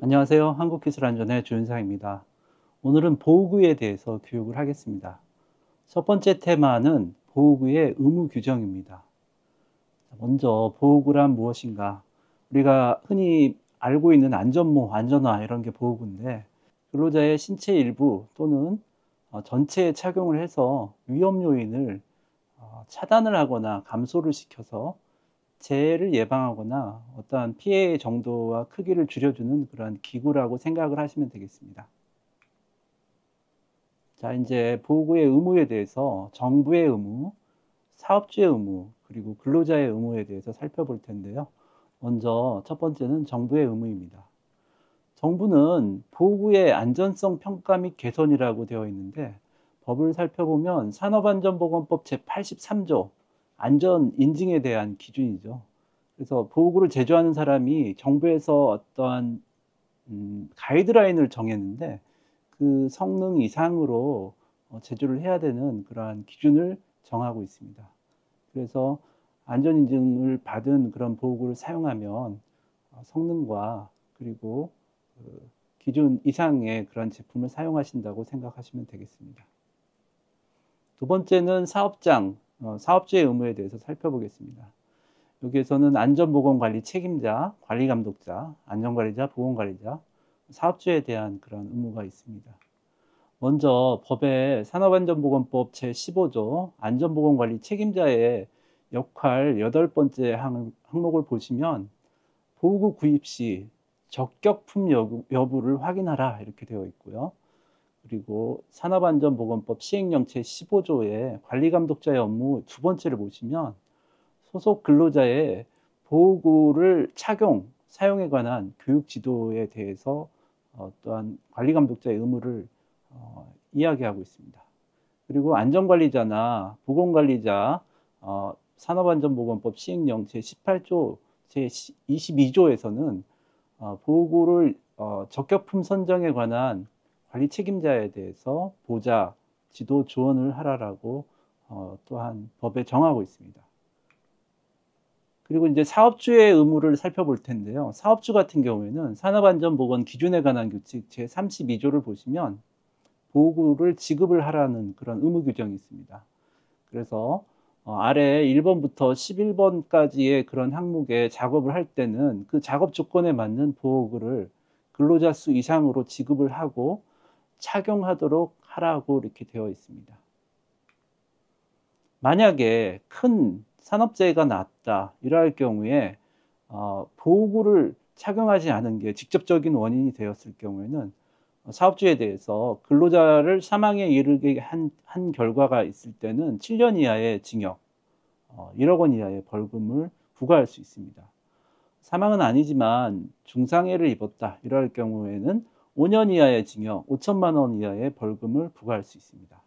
안녕하세요. 한국기술안전의 조윤상입니다. 오늘은 보호구에 대해서 교육을 하겠습니다. 첫 번째 테마는 보호구의 의무 규정입니다. 먼저 보호구란 무엇인가? 우리가 흔히 알고 있는 안전모, 안전화 이런 게 보호구인데, 근로자의 신체 일부 또는 전체에 착용을 해서 위험 요인을 차단을 하거나 감소를 시켜서 재해를 예방하거나 어떠한 피해의 정도와 크기를 줄여주는 그런 기구라고 생각을 하시면 되겠습니다. 자, 이제 보호구의 의무에 대해서 정부의 의무, 사업주의 의무, 그리고 근로자의 의무에 대해서 살펴볼 텐데요. 먼저 첫 번째는 정부의 의무입니다. 정부는 보호구의 안전성 평가 및 개선이라고 되어 있는데, 법을 살펴보면 산업안전보건법 제83조 안전 인증에 대한 기준이죠. 그래서 보호구를 제조하는 사람이 정부에서 어떠한 가이드라인을 정했는데, 그 성능 이상으로 제조를 해야 되는 그러한 기준을 정하고 있습니다. 그래서 안전 인증을 받은 그런 보호구를 사용하면 성능과 그리고 그 기준 이상의 그런 제품을 사용하신다고 생각하시면 되겠습니다. 두 번째는 사업주의 의무에 대해서 살펴보겠습니다. 여기에서는 안전보건관리 책임자, 관리감독자, 안전관리자, 보건관리자, 사업주에 대한 그런 의무가 있습니다. 먼저 법의 산업안전보건법 제15조 안전보건관리 책임자의 역할 8번째 항목을 보시면 보호구 구입 시 적격품 여부를 확인하라 이렇게 되어 있고요. 그리고 산업안전보건법 시행령 제15조의 관리감독자의 업무 두 번째를 보시면 소속 근로자의 보호구를 사용에 관한 교육 지도에 대해서 또한 관리감독자의 의무를 이야기하고 있습니다. 그리고 안전관리자나 보건관리자, 산업안전보건법 시행령 제18조, 제22조에서는 보호구를 적격품 선정에 관한 관리 책임자에 대해서 보좌, 지도, 조언을 하라라고 또한 법에 정하고 있습니다. 그리고 이제 사업주의 의무를 살펴볼 텐데요. 사업주 같은 경우에는 산업안전보건 기준에 관한 규칙 제32조를 보시면 보호구를 지급을 하라는 그런 의무 규정이 있습니다. 그래서 아래 1번부터 11번까지의 그런 항목에 작업을 할 때는 그 작업 조건에 맞는 보호구를 근로자 수 이상으로 지급을 하고 착용하도록 하라고 이렇게 되어 있습니다. 만약에 큰 산업재해가 났다 이럴 경우에 보호구를 착용하지 않은 게 직접적인 원인이 되었을 경우에는 사업주에 대해서 근로자를 사망에 이르게 한 결과가 있을 때는 7년 이하의 징역, 1억 원 이하의 벌금을 부과할 수 있습니다. 사망은 아니지만 중상해를 입었다 이럴 경우에는 5년 이하의 징역, 5천만 원 이하의 벌금을 부과할 수 있습니다.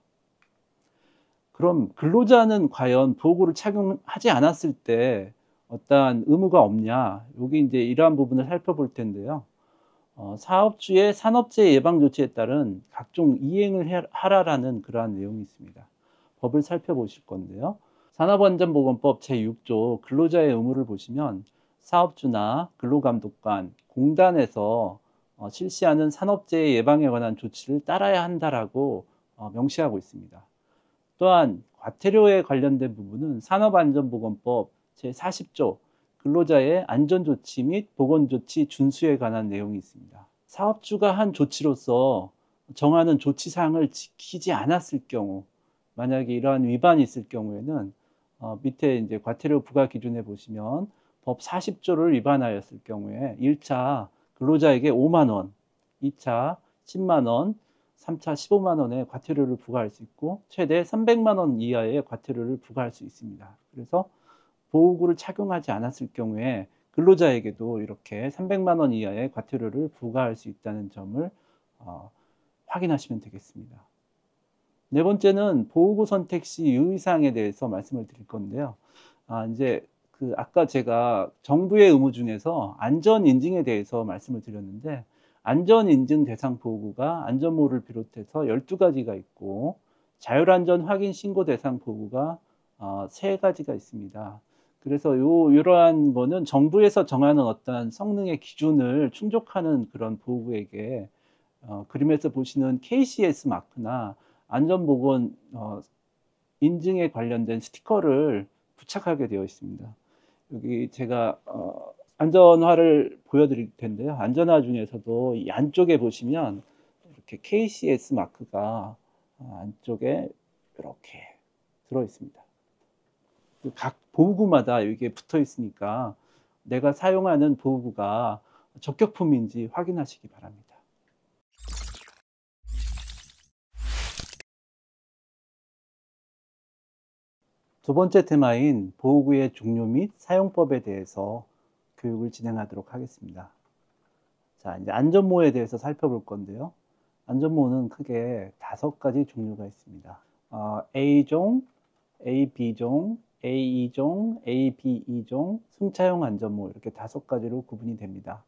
그럼 근로자는 과연 보호구를 착용하지 않았을 때 어떠한 의무가 없냐? 여기 이제 이러한 부분을 살펴볼 텐데요. 사업주의 산업재해 예방 조치에 따른 각종 이행을 하라라는 그러한 내용이 있습니다. 법을 살펴보실 건데요. 산업안전보건법 제6조 근로자의 의무를 보시면 사업주나 근로감독관, 공단에서 실시하는 산업재해 예방에 관한 조치를 따라야 한다라고 명시하고 있습니다. 또한 과태료에 관련된 부분은 산업안전보건법 제40조 근로자의 안전조치 및 보건조치 준수에 관한 내용이 있습니다. 사업주가 한 조치로서 정하는 조치사항을 지키지 않았을 경우, 만약에 이러한 위반이 있을 경우에는 밑에 이제 과태료 부과 기준에 보시면 법 40조를 위반하였을 경우에 1차 근로자에게 5만 원, 2차 10만 원, 3차 15만 원의 과태료를 부과할 수 있고 최대 300만 원 이하의 과태료를 부과할 수 있습니다. 그래서 보호구를 착용하지 않았을 경우에 근로자에게도 이렇게 300만 원 이하의 과태료를 부과할 수 있다는 점을 확인하시면 되겠습니다. 네 번째는 보호구 선택 시 유의사항에 대해서 말씀을 드릴 건데요. 이제 아까 제가 정부의 의무 중에서 안전 인증에 대해서 말씀을 드렸는데 안전인증 대상 보호구가 안전모를 비롯해서 12가지가 있고, 자율안전 확인 신고 대상 보호구가 3가지가 있습니다. 그래서 이러한 거는 정부에서 정하는 어떤 성능의 기준을 충족하는 그런 보호구에게 그림에서 보시는 KCS 마크나 안전보건 인증에 관련된 스티커를 부착하게 되어 있습니다. 여기 제가 안전화를 보여드릴 텐데요. 안전화 중에서도 이 안쪽에 보시면 이렇게 KCS 마크가 안쪽에 이렇게 들어 있습니다. 각 보호구마다 이게 붙어 있으니까 내가 사용하는 보호구가 적격품인지 확인하시기 바랍니다. 두 번째 테마인 보호구의 종류 및 사용법에 대해서 교육을 진행하도록 하겠습니다. 자, 이제 안전모에 대해서 살펴볼 건데요. 안전모는 크게 5가지 종류가 있습니다. A종, AB종, AE종, ABE종, 승차용 안전모, 이렇게 5가지로 구분이 됩니다.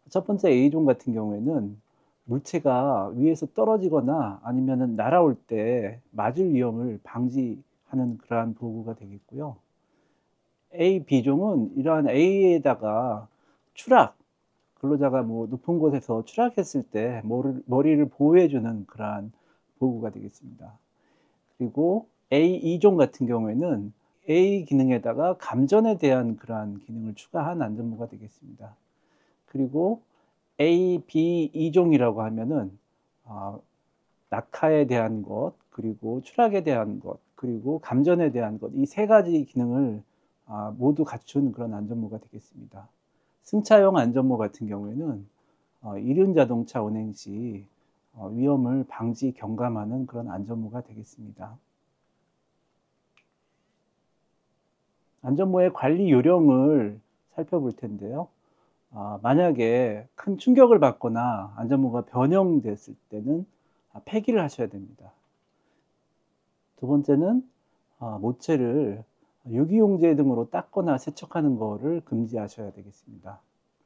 첫 번째 A종 같은 경우에는 물체가 위에서 떨어지거나 아니면 날아올 때 맞을 위험을 방지하는 그러한 보호구가 되겠고요. AB종은 이러한 A에다가 추락, 근로자가 높은 곳에서 추락했을 때 머리를 보호해주는 그러한 보호구가 되겠습니다. 그리고 A2종 같은 경우에는 A 기능에다가 감전에 대한 그러한 기능을 추가한 안전모가 되겠습니다. 그리고 ABE종이라고 하면은 낙하에 대한 것, 그리고 추락에 대한 것, 그리고 감전에 대한 것, 이 3가지 기능을 모두 갖춘 그런 안전모가 되겠습니다. 승차용 안전모 같은 경우에는 이륜 자동차 운행 시 위험을 방지 경감하는 그런 안전모가 되겠습니다. 안전모의 관리 요령을 살펴볼 텐데요. 만약에 큰 충격을 받거나 안전모가 변형됐을 때는 폐기를 하셔야 됩니다. 두 번째는 모체를 유기용제 등으로 닦거나 세척하는 것을 금지하셔야 되겠습니다.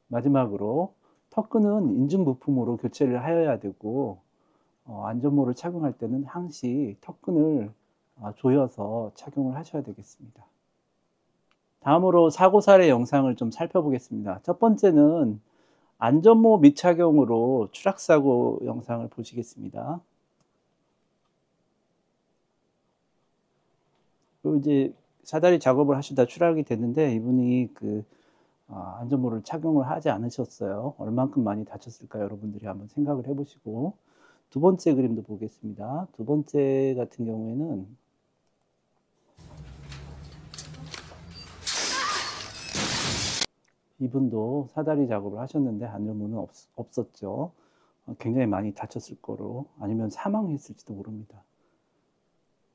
마지막으로 턱끈은 인증부품으로 교체를 하여야 되고, 안전모를 착용할 때는 항시 턱끈을 조여서 착용을 하셔야 되겠습니다. 다음으로 사고 사례 영상을 좀 살펴보겠습니다. 첫 번째는 안전모 미착용으로 추락사고 영상을 보시겠습니다. 그리고 이제 사다리 작업을 하시다 추락이 됐는데 이분이 안전모를 착용을 하지 않으셨어요. 얼만큼 많이 다쳤을까 여러분들이 한번 생각을 해보시고, 두 번째 그림도 보겠습니다. 두 번째 같은 경우에는 이분도 사다리 작업을 하셨는데 안전모는 없었죠. 굉장히 많이 다쳤을 거로, 아니면 사망했을지도 모릅니다.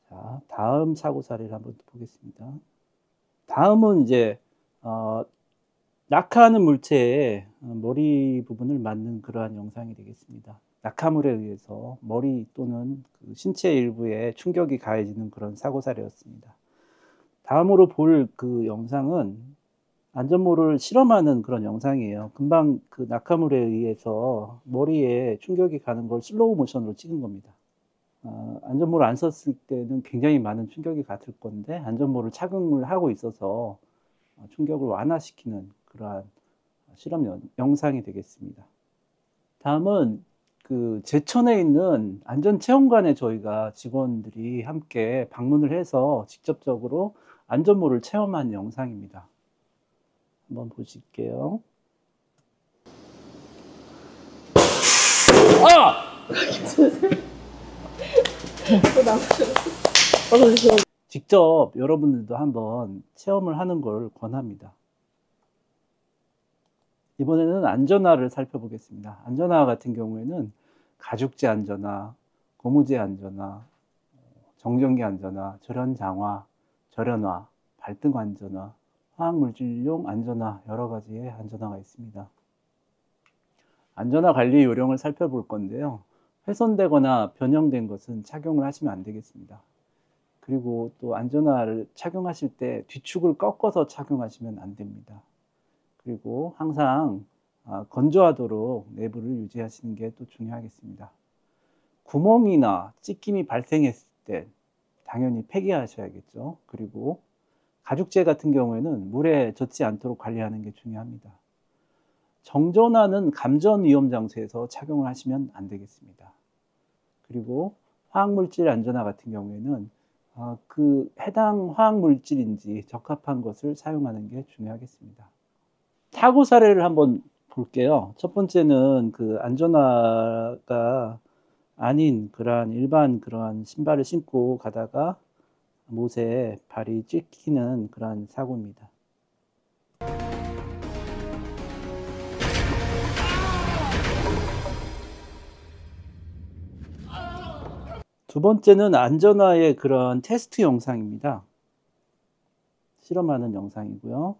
자, 다음 사고 사례를 한번 보겠습니다. 다음은 이제 낙하하는 물체의 머리 부분을 맞는 그러한 영상이 되겠습니다. 낙하물에 의해서 머리 또는 신체 일부에 충격이 가해지는 그런 사고 사례였습니다. 다음으로 볼 그 영상은 안전모를 실험하는 그런 영상이에요. 금방 그 낙하물에 의해서 머리에 충격이 가는 걸 슬로우 모션으로 찍은 겁니다. 안전모를 안 썼을 때는 굉장히 많은 충격이 갔을 건데, 안전모를 착용을 하고 있어서 충격을 완화시키는 그러한 실험 영상이 되겠습니다. 다음은 제천에 있는 안전체험관에 저희가 직원들이 함께 방문을 해서 직접적으로 안전모를 체험한 영상입니다. 한번 보실게요. 직접 여러분들도 한번 체험을 하는 걸 권합니다. 이번에는 안전화를 살펴보겠습니다. 안전화 같은 경우에는 가죽재 안전화, 고무재 안전화, 정전기 안전화, 절연장화, 절연화, 발등 안전화, 화학물질용 안전화, 여러 가지의 안전화가 있습니다. 안전화 관리 요령을 살펴볼 건데요. 훼손되거나 변형된 것은 착용을 하시면 안 되겠습니다. 그리고 또 안전화를 착용하실 때 뒤축을 꺾어서 착용하시면 안 됩니다. 그리고 항상 건조하도록 내부를 유지하시는 게 또 중요하겠습니다. 구멍이나 찢김이 발생했을 때 당연히 폐기하셔야겠죠. 그리고 가죽재 같은 경우에는 물에 젖지 않도록 관리하는 게 중요합니다. 정전화는 감전 위험 장소에서 착용을 하시면 안 되겠습니다. 그리고 화학물질 안전화 같은 경우에는 그 해당 화학물질인지 적합한 것을 사용하는 게 중요하겠습니다. 사고 사례를 한번 볼게요. 첫 번째는 그 안전화가 아닌 그러한 일반 그러한 신발을 신고 가다가 못에 발이 찍히는 그러한 사고입니다. 두 번째는 안전화의 그런 테스트 영상입니다. 실험하는 영상이고요.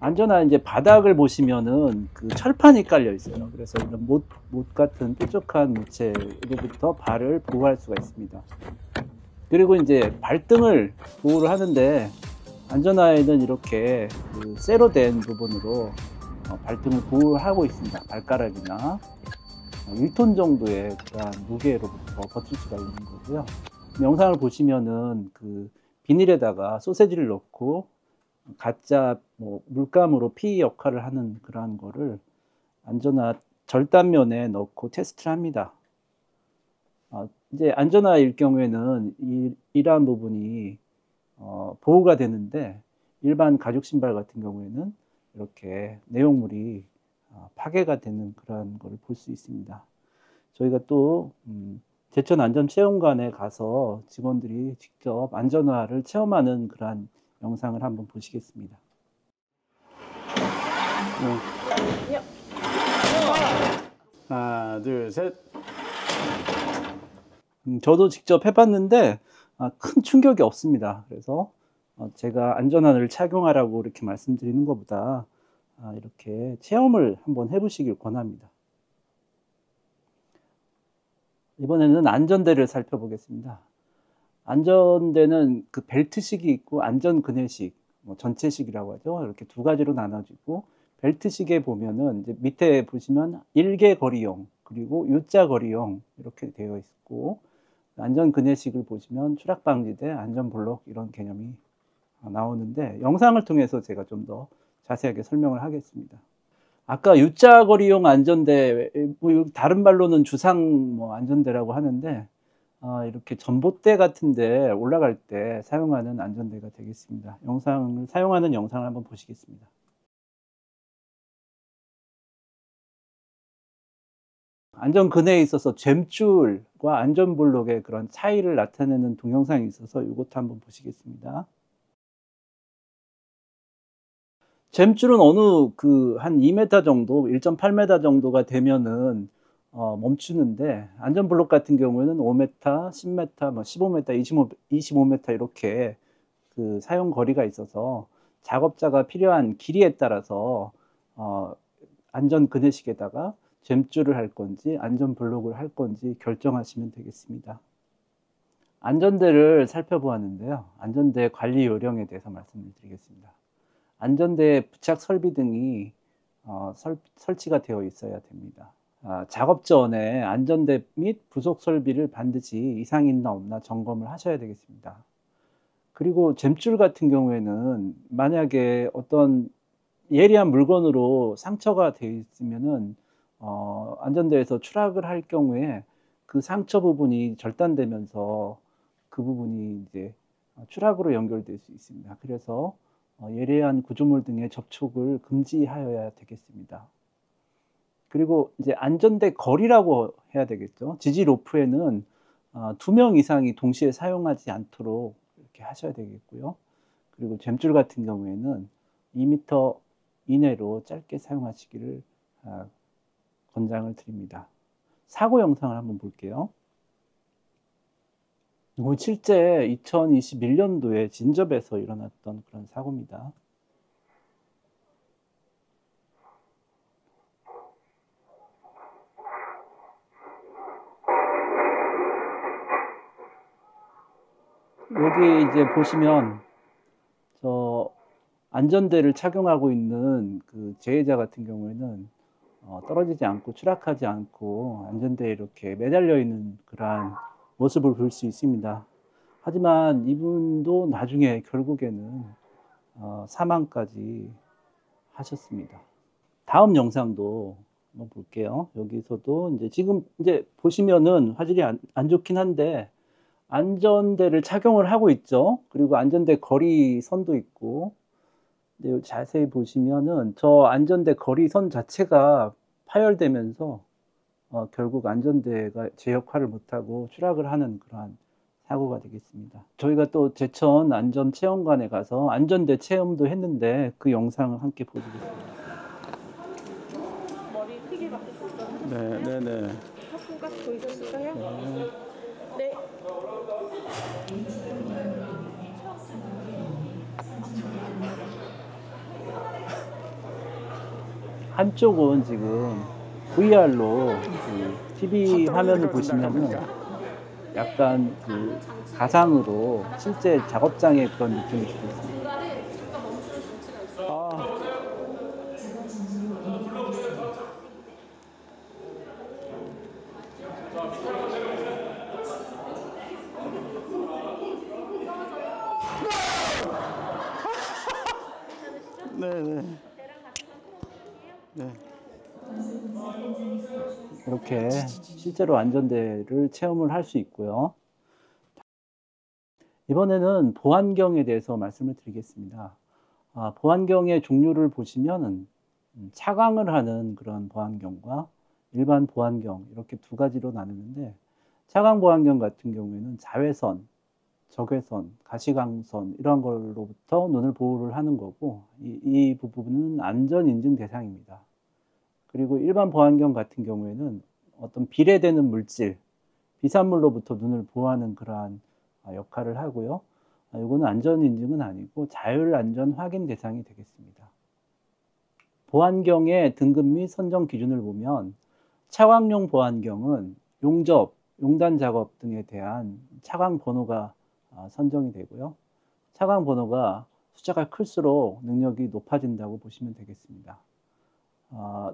안전화 이제 바닥을 보시면은 그 철판이 깔려 있어요. 그래서 이런 못 같은 뾰족한 물체로부터 발을 보호할 수가 있습니다. 그리고 이제 발등을 보호를 하는데 안전화에는 이렇게 그 쇠로 된 부분으로 발등을 보호하고 있습니다. 발가락이나 1톤 정도의 그러한 무게로부터 버틸 수가 있는 거고요. 영상을 보시면은 그 비닐에다가 소세지를 넣고 가짜 물감으로 피 역할을 하는 그러한 거를 안전화 절단면에 넣고 테스트를 합니다. 이제 안전화일 경우에는 이러한 부분이 보호가 되는데 일반 가죽 신발 같은 경우에는 이렇게 내용물이 파괴가 되는 그런 걸 볼 수 있습니다. 저희가 또 제천 안전체험관에 가서 직원들이 직접 안전화를 체험하는 그러한 영상을 한번 보시겠습니다. 하나, 둘, 셋. 저도 직접 해봤는데 큰 충격이 없습니다. 그래서 제가 안전화를 착용하라고 이렇게 말씀드리는 것보다 이렇게 체험을 한번 해보시길 권합니다. 이번에는 안전대를 살펴보겠습니다. 안전대는 그 벨트식이 있고 안전그네식, 전체식이라고 하죠. 이렇게 두 가지로 나눠지고 벨트식에 보면은 이제 밑에 보시면 일개 거리용 그리고 U자 거리용 이렇게 되어 있고 안전그네식을 보시면 추락방지대, 안전블록 이런 개념이 나오는데 영상을 통해서 제가 좀 더 자세하게 설명을 하겠습니다. 아까 U자 거리용 안전대, 다른 말로는 주상 안전대라고 하는데 이렇게 전봇대 같은데 올라갈 때 사용하는 안전대가 되겠습니다. 사용하는 영상을 한번 보시겠습니다. 안전근해에 있어서 잼줄과 안전블록의 그런 차이를 나타내는 동영상이 있어서 이것도 한번 보시겠습니다. 잼줄은 어느 한 2m 정도, 1.8m 정도가 되면은 멈추는데 안전블록 같은 경우에는 5m, 10m, 15m, 25m 이렇게 그 사용 거리가 있어서 작업자가 필요한 길이에 따라서 안전그네식에다가 잼줄을 할 건지 안전블록을 할 건지 결정하시면 되겠습니다. 안전대를 살펴보았는데요. 안전대 관리 요령에 대해서 말씀을 드리겠습니다. 안전대 부착 설비 등이 설치가 되어 있어야 됩니다. 작업 전에 안전대 및 부속 설비를 반드시 이상이 있나 없나 점검을 하셔야 되겠습니다. 그리고 잼줄 같은 경우에는 만약에 어떤 예리한 물건으로 상처가 되어 있으면은 안전대에서 추락을 할 경우에 그 상처 부분이 절단되면서 그 부분이 이제 추락으로 연결될 수 있습니다. 그래서 예리한 구조물 등의 접촉을 금지하여야 되겠습니다. 그리고 이제 안전대 거리라고 해야 되겠죠. 지지 로프에는 2명 이상이 동시에 사용하지 않도록 이렇게 하셔야 되겠고요. 그리고 잼줄 같은 경우에는 2m 이내로 짧게 사용하시기를 권장을 드립니다. 사고 영상을 한번 볼게요. 이건 실제 2021년도에 진접에서 일어났던 그런 사고입니다. 여기 이제 보시면 안전대를 착용하고 있는 그 재해자 같은 경우에는 떨어지지 않고 추락하지 않고 안전대에 이렇게 매달려 있는 그러한 모습을 볼 수 있습니다. 하지만 이분도 나중에 결국에는 사망까지 하셨습니다. 다음 영상도 한번 볼게요. 여기서도 이제 지금 이제 보시면은 화질이 안 좋긴 한데 안전대를 착용을 하고 있죠. 그리고 안전대 거리선도 있고, 근데 자세히 보시면은 저 안전대 거리선 자체가 파열되면서 결국 안전대가 제 역할을 못하고 추락을 하는 그러한 사고가 되겠습니다. 저희가 또 제천 안전체험관에 가서 안전대 체험도 했는데 그 영상을 함께 보시겠습니다. 머리 튀게 바뀌셨어요? 네네네. 턱수가 보이셨을까요? 네. 한쪽은 지금 VR로 그 TV 화면을 보시면은 약간 그 가상으로 실제 작업장의 그런 느낌이 들겠습니다. 아, 네네. 네. 이렇게 실제로 안전대를 체험을 할 수 있고요. 이번에는 보안경에 대해서 말씀을 드리겠습니다. 보안경의 종류를 보시면은 차광을 하는 그런 보안경과 일반 보안경 이렇게 두 가지로 나누는데, 차광 보안경 같은 경우에는 자외선, 적외선, 가시광선 이런 걸로부터 눈을 보호를 하는 거고, 이 부분은 안전 인증 대상입니다. 그리고 일반 보안경 같은 경우에는 어떤 비례되는 물질, 비산물로부터 눈을 보호하는 그러한 역할을 하고요. 이거는 안전 인증은 아니고 자율 안전 확인 대상이 되겠습니다. 보안경의 등급 및 선정 기준을 보면 차광용 보안경은 용접, 용단 작업 등에 대한 차광 번호가 선정이 되고요. 차광 번호가 숫자가 클수록 능력이 높아진다고 보시면 되겠습니다.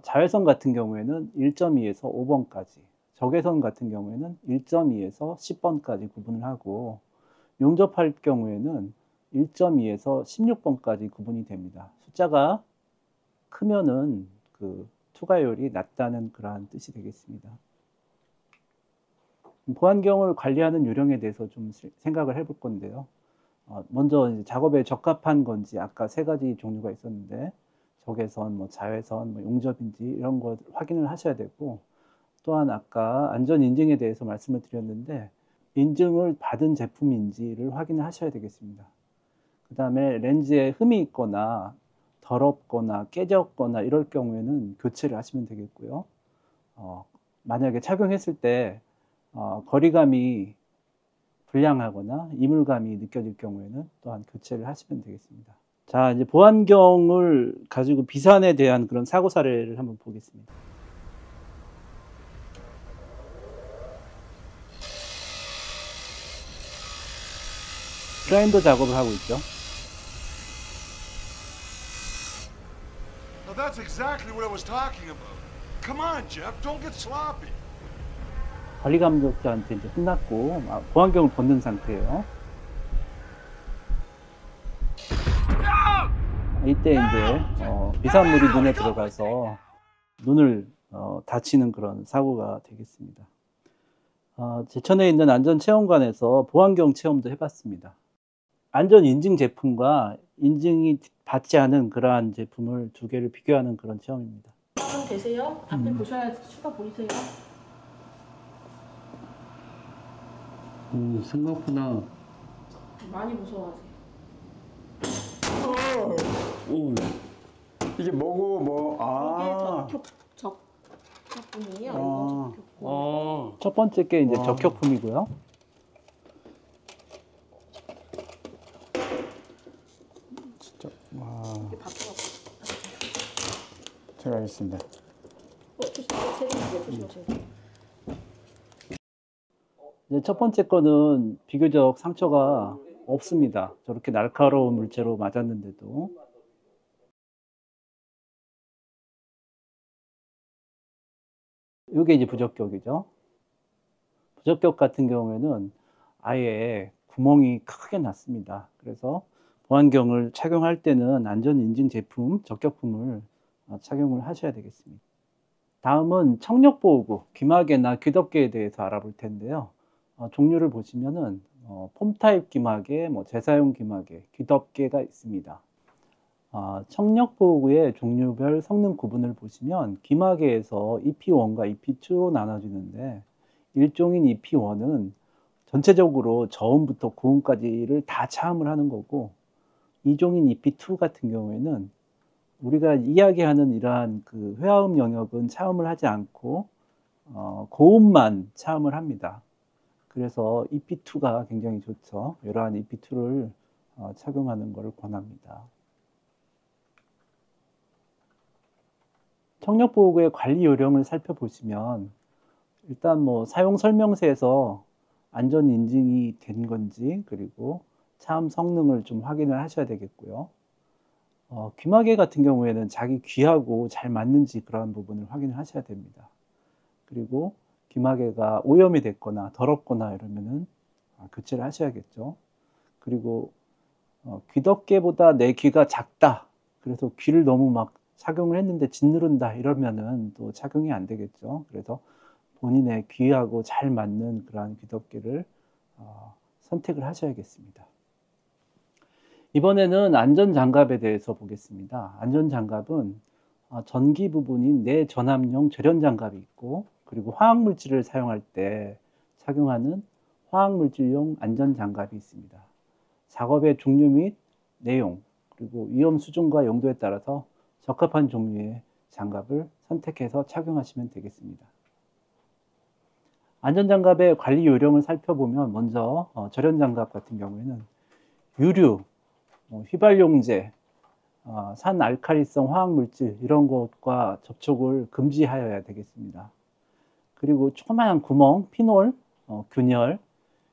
자외선 같은 경우에는 1.2에서 5번까지, 적외선 같은 경우에는 1.2에서 10번까지 구분을 하고, 용접할 경우에는 1.2에서 16번까지 구분이 됩니다. 숫자가 크면은 그 투과율이 낮다는 그러한 뜻이 되겠습니다. 보안경을 관리하는 요령에 대해서 좀 생각을 해볼 건데요. 먼저 이제 작업에 적합한 건지 아까 세 가지 종류가 있었는데, 적외선, 뭐 자외선, 뭐 용접인지 이런 거 확인을 하셔야 되고, 또한 아까 안전 인증에 대해서 말씀을 드렸는데 인증을 받은 제품인지를 확인을 하셔야 되겠습니다. 그 다음에 렌즈에 흠이 있거나 더럽거나 깨졌거나 이럴 경우에는 교체를 하시면 되겠고요. 만약에 착용했을 때 거리감이 불량하거나 이물감이 느껴질 경우에는 또한 교체를 하시면 되겠습니다. 자, 이제 보안경을 가지고 비산에 대한 그런 사고 사례를 한번 보겠습니다. 그라인더 작업을 하고 있죠. Now that's exactly what I was talking about. Come on, Jeff, don't get sloppy. 관리 감독자한테 이제 혼났고 보안경을 벗는 상태예요. 이때 이제 비산물이 눈에 들어가서 눈을 다치는 그런 사고가 되겠습니다. 제천에 있는 안전체험관에서 보안경 체험도 해봤습니다. 안전 인증 제품과 인증이 받지 않은 그러한 제품을 두 개를 비교하는 그런 체험입니다. 좀 되세요? 앞에 보셔야지 추가 보이세요? 생각보다. 많이 무서워하세요. 오, 이게 뭐고 뭐? 이게 적격분이에요. 이거 적격분. 첫 번째 게 이제 적격품이고요. 진짜. 와. 이게 바꿔. 제가 하겠습니다. 조심하세요. 이제 첫 번째 거는 비교적 상처가 없습니다. 저렇게 날카로운 물체로 맞았는데도. 이게 이제 부적격이죠. 부적격 같은 경우에는 아예 구멍이 크게 났습니다. 그래서 보안경을 착용할 때는 안전인증 제품, 적격품을 착용을 하셔야 되겠습니다. 다음은 청력보호구, 귀마개나 귀덮개에 대해서 알아볼 텐데요. 종류를 보시면은 폼 타입 귀마개, 재사용 귀마개, 귀덮개가 있습니다. 청력보호구의 종류별 성능 구분을 보시면 귀마개에서 EP1과 EP2로 나눠지는데, 일종인 EP1은 전체적으로 저음부터 고음까지를 다 차음을 하는 거고, 이종인 EP2 같은 경우에는 우리가 이야기하는 이러한 그 회화음 영역은 차음을 하지 않고 고음만 차음을 합니다. 그래서 EP2가 굉장히 좋죠. 이러한 EP2를 착용하는 것을 권합니다. 청력보호구의 관리 요령을 살펴보시면 일단 사용 설명서에서 안전 인증이 된 건지, 그리고 차음 성능을 좀 확인을 하셔야 되겠고요. 귀마개 같은 경우에는 자기 귀하고 잘 맞는지 그러한 부분을 확인을 하셔야 됩니다. 그리고 귀마개가 오염이 됐거나 더럽거나 이러면은 교체를 하셔야겠죠. 그리고 귀덮개보다 내 귀가 작다, 그래서 귀를 너무 막 착용을 했는데 짓누른다 이러면은 또 착용이 안 되겠죠. 그래서 본인의 귀하고 잘 맞는 그러한 귀덮개를 선택을 하셔야겠습니다. 이번에는 안전장갑에 대해서 보겠습니다. 안전장갑은 전기 부분인 내전압용 절연장갑이 있고, 그리고 화학물질을 사용할 때 착용하는 화학물질용 안전장갑이 있습니다. 작업의 종류 및 내용, 그리고 위험 수준과 용도에 따라서 적합한 종류의 장갑을 선택해서 착용하시면 되겠습니다. 안전장갑의 관리 요령을 살펴보면, 먼저 절연장갑 같은 경우에는 유류, 휘발용제, 산알칼리성 화학물질 이런 것과 접촉을 금지하여야 되겠습니다. 그리고 조그마한 구멍, 피놀, 균열,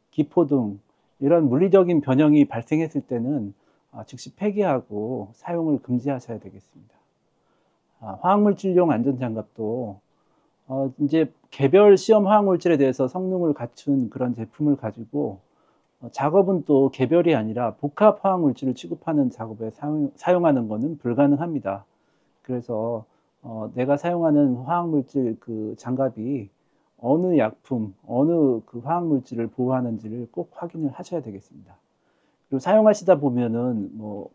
기포 등 이런 물리적인 변형이 발생했을 때는 즉시 폐기하고 사용을 금지하셔야 되겠습니다. 화학물질용 안전장갑도 이제 개별 시험 화학물질에 대해서 성능을 갖춘 그런 제품을 가지고 작업은 또 개별이 아니라 복합 화학물질을 취급하는 작업에 사용하는 것은 불가능합니다. 그래서 내가 사용하는 화학물질 그 장갑이 어느 약품, 어느 그 화학물질을 보호하는지를 꼭 확인을 하셔야 되겠습니다. 그리고 사용하시다 보면은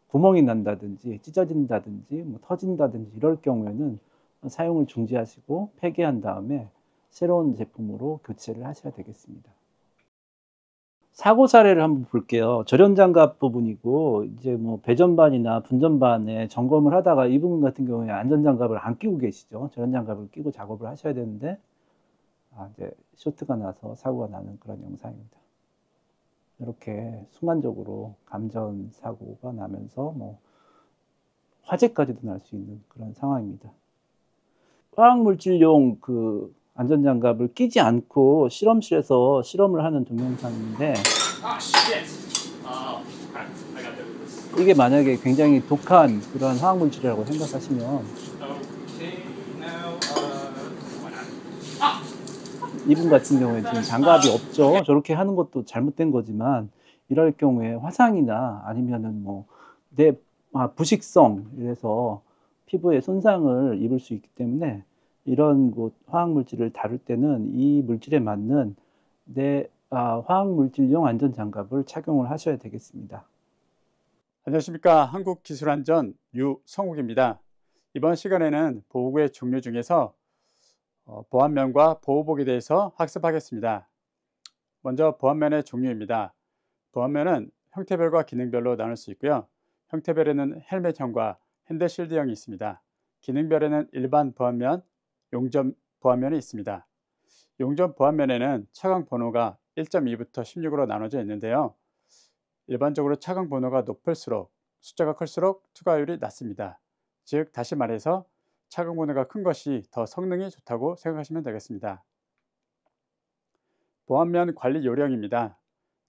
구멍이 난다든지 찢어진다든지 터진다든지 이럴 경우에는 사용을 중지하시고 폐기한 다음에 새로운 제품으로 교체를 하셔야 되겠습니다. 사고 사례를 한번 볼게요. 절연장갑 부분이고, 이제 배전반이나 분전반에 점검을 하다가 이 부분 같은 경우에 안전장갑을 안 끼고 계시죠. 절연장갑을 끼고 작업을 하셔야 되는데 이제 쇼트가 나서 사고가 나는 그런 영상입니다. 이렇게 순간적으로 감전 사고가 나면서 화재까지도 날 수 있는 그런 상황입니다. 화학물질용 그 안전장갑을 끼지 않고 실험실에서 실험을 하는 동영상인데, 이게 만약에 굉장히 독한 그런 화학물질이라고 생각하시면 이분 같은 경우에 지금 장갑이 없죠. 저렇게 하는 것도 잘못된 거지만, 이럴 경우에 화상이나 아니면은 부식성, 이래서 피부에 손상을 입을 수 있기 때문에 이런 화학물질을 다룰 때는 이 물질에 맞는 화학물질용 안전장갑을 착용을 하셔야 되겠습니다. 안녕하십니까. 한국기술안전 유성욱입니다. 이번 시간에는 보호구의 종류 중에서 보안면과 보호복에 대해서 학습하겠습니다. 먼저 보안면의 종류입니다. 보안면은 형태별과 기능별로 나눌 수 있고요. 형태별에는 헬멧형과 핸드실드형이 있습니다. 기능별에는 일반 보안면, 용접 보안면이 있습니다. 용접 보안면에는 차광 번호가 1.2부터 16으로 나눠져 있는데요. 일반적으로 차광 번호가 높을수록, 숫자가 클수록 투과율이 낮습니다. 즉 다시 말해서 차광 번호가 큰 것이 더 성능이 좋다고 생각하시면 되겠습니다. 보안면 관리 요령입니다.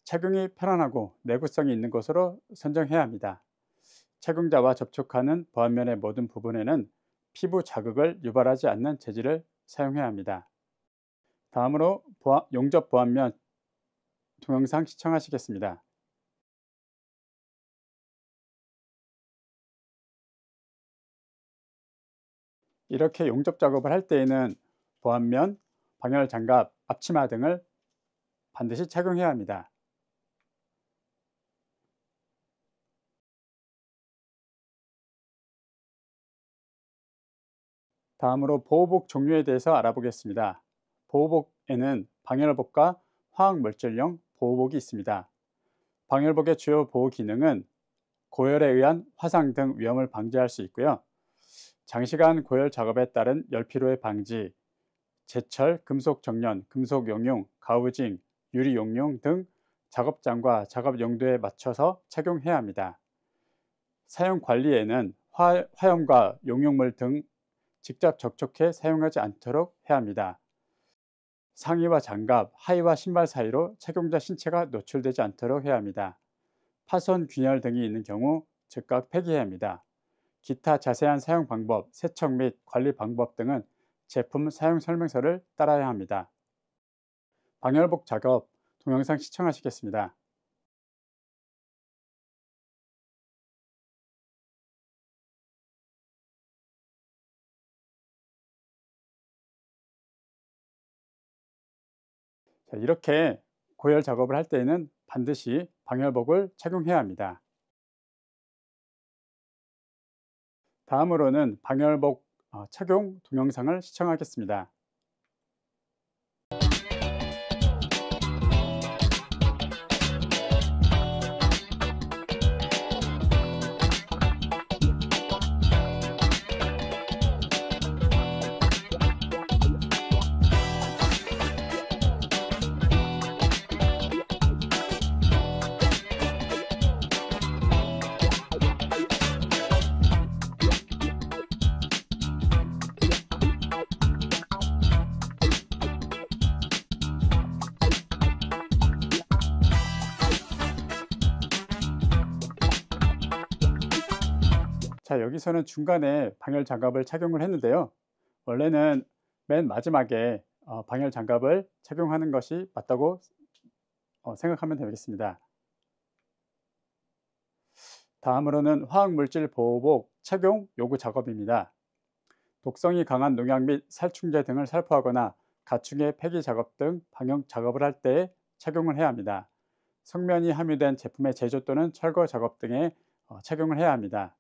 착용이 편안하고 내구성이 있는 것으로 선정해야 합니다. 착용자와 접촉하는 보안면의 모든 부분에는 피부 자극을 유발하지 않는 재질을 사용해야 합니다. 다음으로 용접 보안면 동영상 시청하시겠습니다. 이렇게 용접 작업을 할 때에는 보안면, 방열 장갑, 앞치마 등을 반드시 착용해야 합니다. 다음으로 보호복 종류에 대해서 알아보겠습니다. 보호복에는 방열복과 화학물질용 보호복이 있습니다. 방열복의 주요 보호 기능은 고열에 의한 화상 등 위험을 방지할 수 있고요. 장시간 고열 작업에 따른 열피로의 방지, 제철, 금속 정련, 금속 용융, 가우징, 유리 용융 등 작업장과 작업 용도에 맞춰서 착용해야 합니다. 사용 관리에는 화염과 용융물 등 직접 접촉해 사용하지 않도록 해야 합니다. 상의와 장갑, 하의와 신발 사이로 착용자 신체가 노출되지 않도록 해야 합니다. 파손, 균열 등이 있는 경우 즉각 폐기해야 합니다. 기타 자세한 사용 방법, 세척 및 관리 방법 등은 제품 사용 설명서를 따라야 합니다. 방열복 작업 동영상 시청하시겠습니다. 자, 이렇게 고열 작업을 할 때에는 반드시 방열복을 착용해야 합니다. 다음으로는 방열복 착용 동영상을 시청하겠습니다. 자, 여기서는 중간에 방열 장갑을 착용을 했는데요. 원래는 맨 마지막에 방열 장갑을 착용하는 것이 맞다고 생각하면 되겠습니다. 다음으로는 화학물질 보호복 착용 요구 작업입니다. 독성이 강한 농약 및 살충제 등을 살포하거나 가축의 폐기 작업 등 방역 작업을 할 때 착용을 해야 합니다. 성면이 함유된 제품의 제조 또는 철거 작업 등에 착용을 해야 합니다.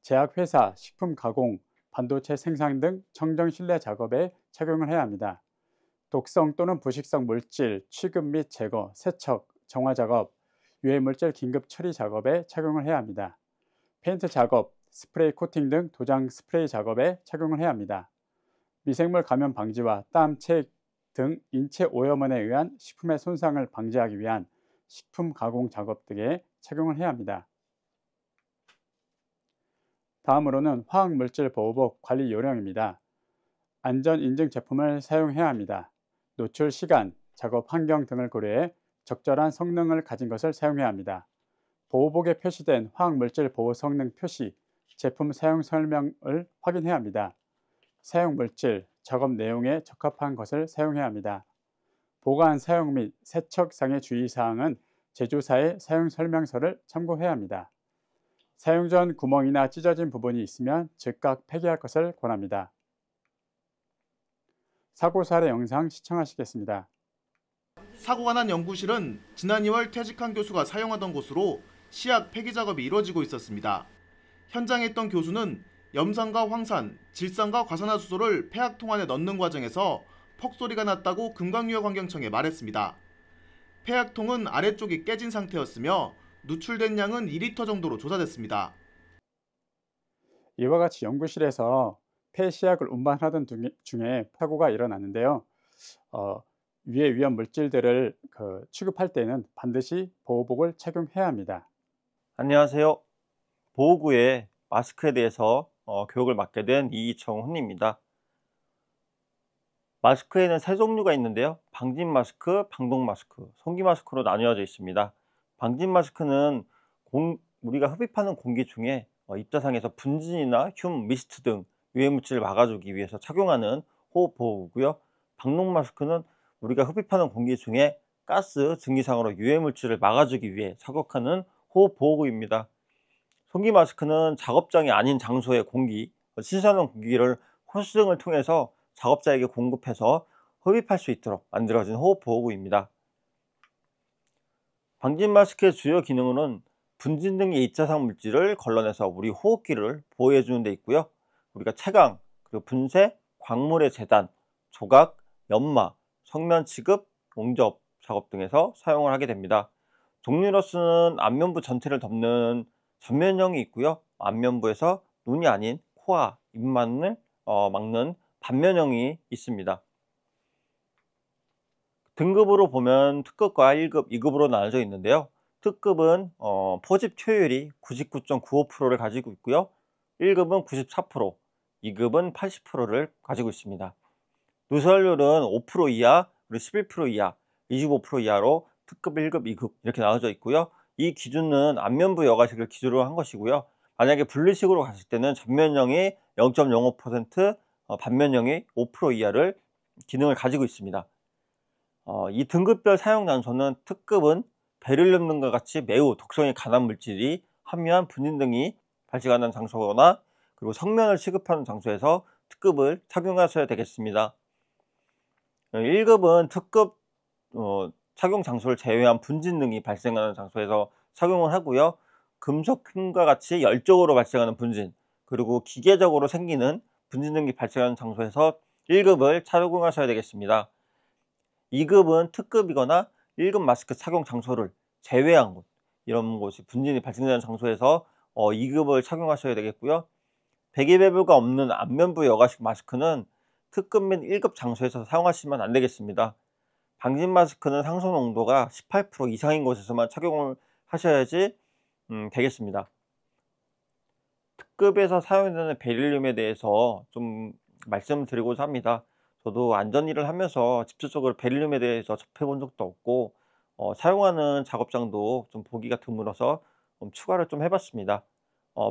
제약회사, 식품 가공, 반도체 생산 등 청정 실내 작업에 착용을 해야 합니다. 독성 또는 부식성 물질 취급 및 제거, 세척, 정화 작업, 유해물질 긴급 처리 작업에 착용을 해야 합니다. 페인트 작업, 스프레이 코팅 등 도장 스프레이 작업에 착용을 해야 합니다. 미생물 감염 방지와 땀, 책 등 인체 오염원에 의한 식품의 손상을 방지하기 위한 식품 가공 작업 등에 착용을 해야 합니다. 다음으로는 화학물질 보호복 관리 요령입니다. 안전 인증 제품을 사용해야 합니다. 노출 시간, 작업 환경 등을 고려해 적절한 성능을 가진 것을 사용해야 합니다. 보호복에 표시된 화학물질 보호 성능 표시, 제품 사용 설명을 확인해야 합니다. 사용 물질, 작업 내용에 적합한 것을 사용해야 합니다. 보관, 사용 및 세척상의 주의사항은 제조사의 사용 설명서를 참고해야 합니다. 사용 전 구멍이나 찢어진 부분이 있으면 즉각 폐기할 것을 권합니다. 사고 사례 영상 시청하시겠습니다. 사고가 난 연구실은 지난 2월 퇴직한 교수가 사용하던 곳으로 시약 폐기 작업이 이루어지고 있었습니다. 현장에 있던 교수는 염산과 황산, 질산과 과산화수소를 폐약통 안에 넣는 과정에서 퍽소리가 났다고 금강유해환경청에 말했습니다. 폐약통은 아래쪽이 깨진 상태였으며 누출된 양은 2리터 정도로 조사됐습니다. 이와 같이 연구실에서 폐시약을 운반하던 중에 사고가 일어났는데요. 위해 위험 물질들을 취급할 때는 반드시 보호복을 착용해야 합니다. 안녕하세요. 보호구의 마스크에 대해서 교육을 맡게 된 이청훈입니다. 마스크에는 세 종류가 있는데요. 방진 마스크, 방독 마스크, 송기 마스크로 나뉘어져 있습니다. 방진 마스크는 우리가 흡입하는 공기 중에 입자상에서 분진이나 흉, 미스트 등 유해물질을 막아주기 위해서 착용하는 호흡 보호구고요. 방독 마스크는 우리가 흡입하는 공기 중에 가스, 증기상으로 유해물질을 막아주기 위해 착용하는 호흡보호구입니다. 송기 마스크는 작업장이 아닌 장소의 공기, 신선한 공기를 호스 등을 통해서 작업자에게 공급해서 흡입할 수 있도록 만들어진 호흡보호구입니다. 방진 마스크의 주요 기능은 분진 등의 입자상 물질을 걸러내서 우리 호흡기를 보호해 주는 데 있고요. 우리가 채광, 그리고 분쇄, 광물의 재단, 조각, 연마, 성면 취급, 용접 작업 등에서 사용을 하게 됩니다. 종류로서는 안면부 전체를 덮는 전면형이 있고요. 안면부에서 눈이 아닌 코와 입만을 막는 반면형이 있습니다. 등급으로 보면 특급과 1급, 2급으로 나눠져 있는데요. 특급은 포집 효율이 99.95%를 가지고 있고요. 1급은 94%, 2급은 80%를 가지고 있습니다. 누설률은 5% 이하, 그리고 11% 이하, 25% 이하로 특급, 1급, 2급 이렇게 나눠져 있고요. 이 기준은 안면부 여과식을 기준으로 한 것이고요. 만약에 분리식으로 갔을 때는 전면형이 0.05%, 반면형이 5% 이하를 기능을 가지고 있습니다. 이 등급별 사용 장소는 특급은 베릴륨 등과 같이 매우 독성이 강한 물질이 함유한 분진 등이 발생하는 장소거나 그리고 성면을 취급하는 장소에서 특급을 착용하셔야 되겠습니다. 1급은 특급 착용 장소를 제외한 분진 등이 발생하는 장소에서 착용을 하고요. 금속과 같이 열적으로 발생하는 분진, 그리고 기계적으로 생기는 분진 등이 발생하는 장소에서 1급을 착용하셔야 되겠습니다. 2급은 특급이거나 1급 마스크 착용 장소를 제외한 곳, 이런 곳이 분진이 발생되는 장소에서 2급을 착용하셔야 되겠고요. 배기배부가 없는 안면부 여과식 마스크는 특급 및 1급 장소에서 사용하시면 안 되겠습니다. 방진 마스크는 상소 농도가 18% 이상인 곳에서만 착용을 하셔야지 되겠습니다. 특급에서 사용되는 베릴륨에 대해서 좀 말씀드리고자 합니다. 저도 안전일을 하면서 직접적으로 베릴륨에 대해서 접해본 적도 없고 사용하는 작업장도 좀 보기가 드물어서 추가를 좀 해봤습니다.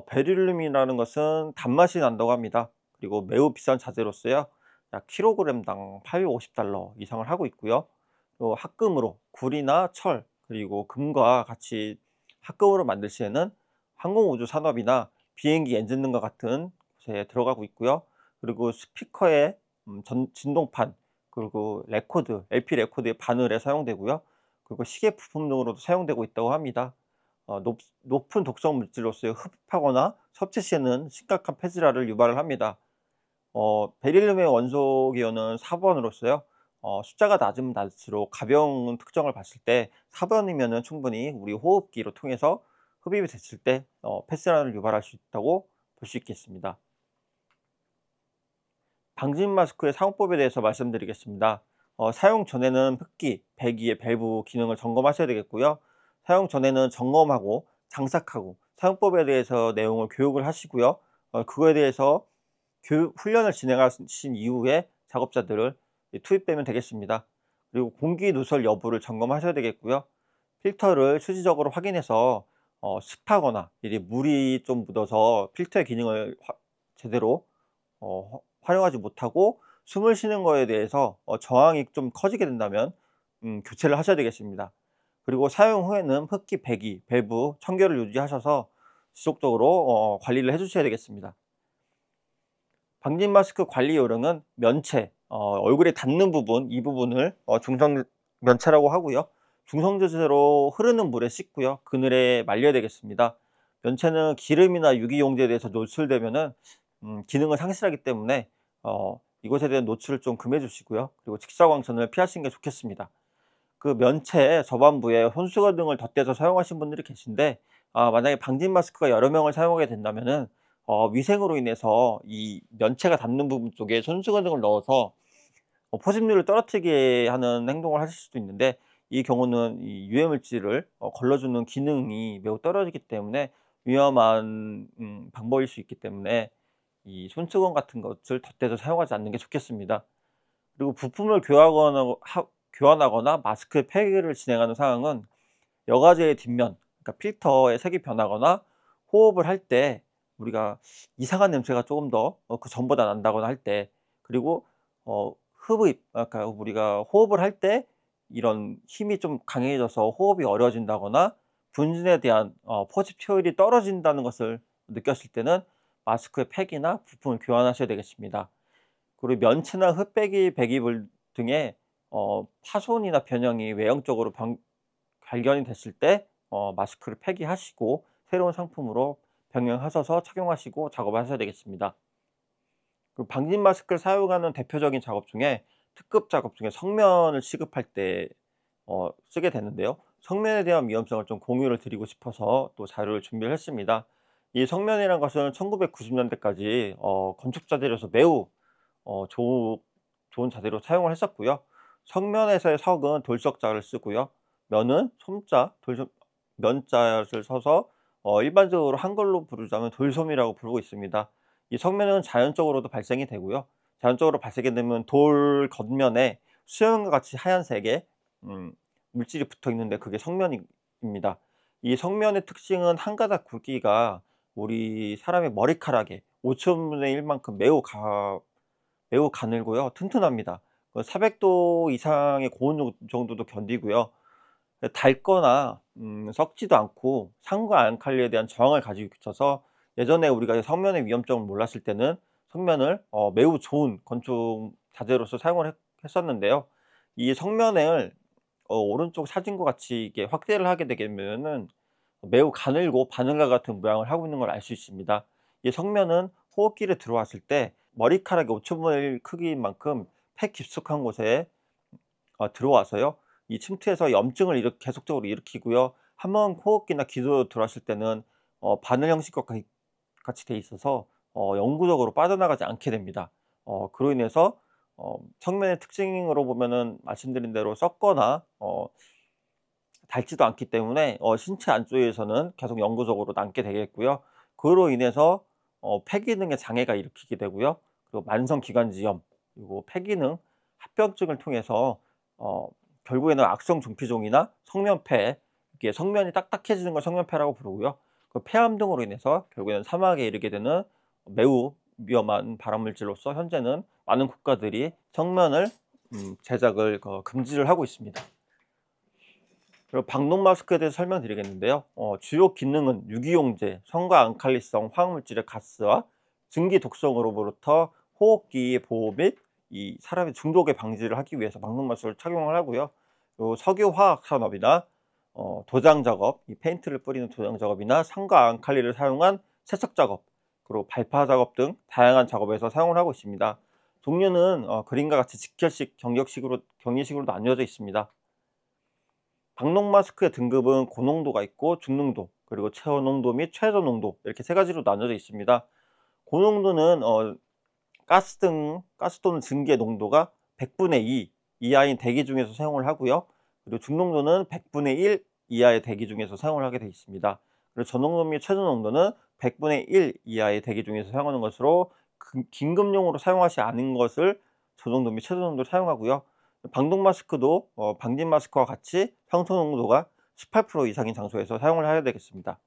베릴륨이라는 것은 단맛이 난다고 합니다. 그리고 매우 비싼 자재로서요. 약 킬로그램당 850달러 이상을 하고 있고요. 또 합금으로 구리나 철, 그리고 금과 같이 합금으로 만들 시에는 항공우주 산업이나 비행기 엔진 등과 같은 곳에 들어가고 있고요. 그리고 스피커의 진동판, 그리고 레코드, LP 레코드의 바늘에 사용되고요. 그리고 시계 부품 등으로도 사용되고 있다고 합니다. 높은 독성 물질로서 흡입하거나 섭취 시에는 심각한 폐질환을 유발을 합니다. 베릴륨의 원소 기호는 4번으로서요. 숫자가 낮으면 낮을수록 가벼운 특성을 봤을 때 4번이면 충분히 우리 호흡기로 통해서 흡입이 됐을 때 폐질환을 유발할 수 있다고 볼 수 있겠습니다. 방진 마스크의 사용법에 대해서 말씀드리겠습니다. 사용 전에는 흡기, 배기의 밸브 기능을 점검하셔야 되겠고요. 사용 전에는 점검하고 장착하고 사용법에 대해서 내용을 교육을 하시고요. 그거에 대해서 훈련을 진행하신 이후에 작업자들을 투입되면 되겠습니다. 그리고 공기 누설 여부를 점검하셔야 되겠고요. 필터를 수시적으로 확인해서 습하거나 물이 좀 묻어서 필터의 기능을 제대로 활용하지 못하고 숨을 쉬는 거에 대해서 저항이 좀 커지게 된다면 교체를 하셔야 되겠습니다. 그리고 사용 후에는 흡기, 배기, 밸브, 청결을 유지하셔서 지속적으로 관리를 해주셔야 되겠습니다. 방진 마스크 관리 요령은 면체, 얼굴에 닿는 부분, 이 부분을 중성 면체라고 하고요. 중성 자세로 흐르는 물에 씻고요. 그늘에 말려야 되겠습니다. 면체는 기름이나 유기용제에 대해서 노출되면은 기능을 상실하기 때문에 이것에 대한 노출을 좀 금해 주시고요. 그리고 직사광선을 피하시는 게 좋겠습니다. 그 면체 저반부에 손수건 등을 덧대서 사용하신 분들이 계신데 만약에 방진 마스크가 여러 명을 사용하게 된다면은 위생으로 인해서 이 면체가 닿는 부분 쪽에 손수건 등을 넣어서 포집률을 떨어뜨리게 하는 행동을 하실 수도 있는데, 이 경우는 이 유해물질을 걸러주는 기능이 매우 떨어지기 때문에 위험한 방법일 수 있기 때문에 이 손수건 같은 것을 덧대서 사용하지 않는 게 좋겠습니다. 그리고 부품을 교환하거나 마스크 폐기를 진행하는 상황은 여과제의 뒷면, 그러니까 필터의 색이 변하거나 호흡을 할 때 우리가 이상한 냄새가 조금 더 그 전보다 난다거나 할 때, 그리고 흡입, 그러니까 우리가 호흡을 할 때 이런 힘이 좀 강해져서 호흡이 어려워진다거나 분진에 대한 포집트 효율이 떨어진다는 것을 느꼈을 때는 마스크의 팩이나 부품을 교환하셔야 되겠습니다. 그리고 면체나 흡배기 배기물 등의 파손이나 변형이 외형적으로 발견이 됐을 때 마스크를 폐기하시고 새로운 상품으로 변경하셔서 착용하시고 작업을 하셔야 되겠습니다. 그리고 방진 마스크를 사용하는 대표적인 작업 중에 특급 작업 중에 성면을 시급할 때 쓰게 되는데요. 성면에 대한 위험성을 좀 공유를 드리고 싶어서 또 자료를 준비를 했습니다. 이 성면이라는 것은 1990년대까지 건축 자재로서 매우 좋은 자재로 사용을 했었고요. 성면에서의 석은 돌석자를 쓰고요. 면은 솜자, 면자를 써서 일반적으로 한글로 부르자면 돌솜이라고 부르고 있습니다. 이 성면은 자연적으로도 발생이 되고요. 자연적으로 발생이 되면 돌 겉면에 수염과 같이 하얀색의 물질이 붙어 있는데 그게 성면입니다. 이 성면의 특징은 한 가닥 굵기가 우리 사람의 머리카락의 5천분의 1만큼 매우 가늘고요. 튼튼합니다. 400도 이상의 고온 정도도 견디고요. 닳거나 썩지도 않고 산과 알칼리에 대한 저항을 가지고 있어서 예전에 우리가 성면의 위험성을 몰랐을 때는 성면을 매우 좋은 건축 자재로서 사용을 했었는데요. 이 성면을 오른쪽 사진과 같이 이게 확대를 하게 되면은 매우 가늘고 바늘과 같은 모양을 하고 있는 걸 알 수 있습니다. 이 성면은 호흡기를 들어왔을 때 머리카락의 5천분의 1 크기인 만큼 폐 깊숙한 곳에 들어와서요. 이 침투해서 염증을 계속적으로 일으키고요. 한번 호흡기나 기도로 들어왔을 때는 바늘 형식과 같이 돼 있어서 영구적으로 빠져나가지 않게 됩니다. 그로 인해서 성면의 특징으로 보면은 말씀드린 대로 썩거나 닳지도 않기 때문에 신체 안쪽에서는 계속 영구적으로 남게 되겠고요. 그로 인해서 폐기능에 장애가 일으키게 되고요. 그리고 만성기관지염, 그리고 폐기능 합병증을 통해서 결국에는 악성 종피종이나 성면폐, 이게 성면이 딱딱해지는 걸 성면폐라고 부르고요. 그 폐암 등으로 인해서 결국에는 사망에 이르게 되는 매우 위험한 발암물질로서 현재는 많은 국가들이 성면을 제작을 금지를 하고 있습니다. 그리고 방독 마스크에 대해서 설명드리겠는데요. 주요 기능은 유기용제, 성과 알칼리성 화학물질의 가스와 증기 독성으로부터 호흡기 보호 및 이 사람의 중독에 방지를 하기 위해서 방독 마스크를 착용을 하고요. 그리고 석유 화학 산업이나 도장 작업, 이 페인트를 뿌리는 도장 작업이나 성과 알칼리를 사용한 세척 작업, 그리고 발파 작업 등 다양한 작업에서 사용을 하고 있습니다. 종류는 그림과 같이 직결식, 경계식으로 나뉘어져 있습니다. 방독 마스크의 등급은 고농도가 있고 중농도, 그리고 최저농도 및 최저농도 이렇게 세 가지로 나뉘어져 있습니다. 고농도는 가스 또는 증기의 농도가 100분의 2 이하인 대기 중에서 사용을 하고요. 그리고 중농도는 100분의 1 이하의 대기 중에서 사용을 하게 되어 있습니다. 그리고 저농도 및 최저농도는 100분의 1 이하의 대기 중에서 사용하는 것으로 긴급용으로 사용하지 않은 것을 저농도 및 최저농도를 사용하고요. 방독 마스크도 방진 마스크와 같이 상소 농도가 18% 이상인 장소에서 사용을 해야 되겠습니다.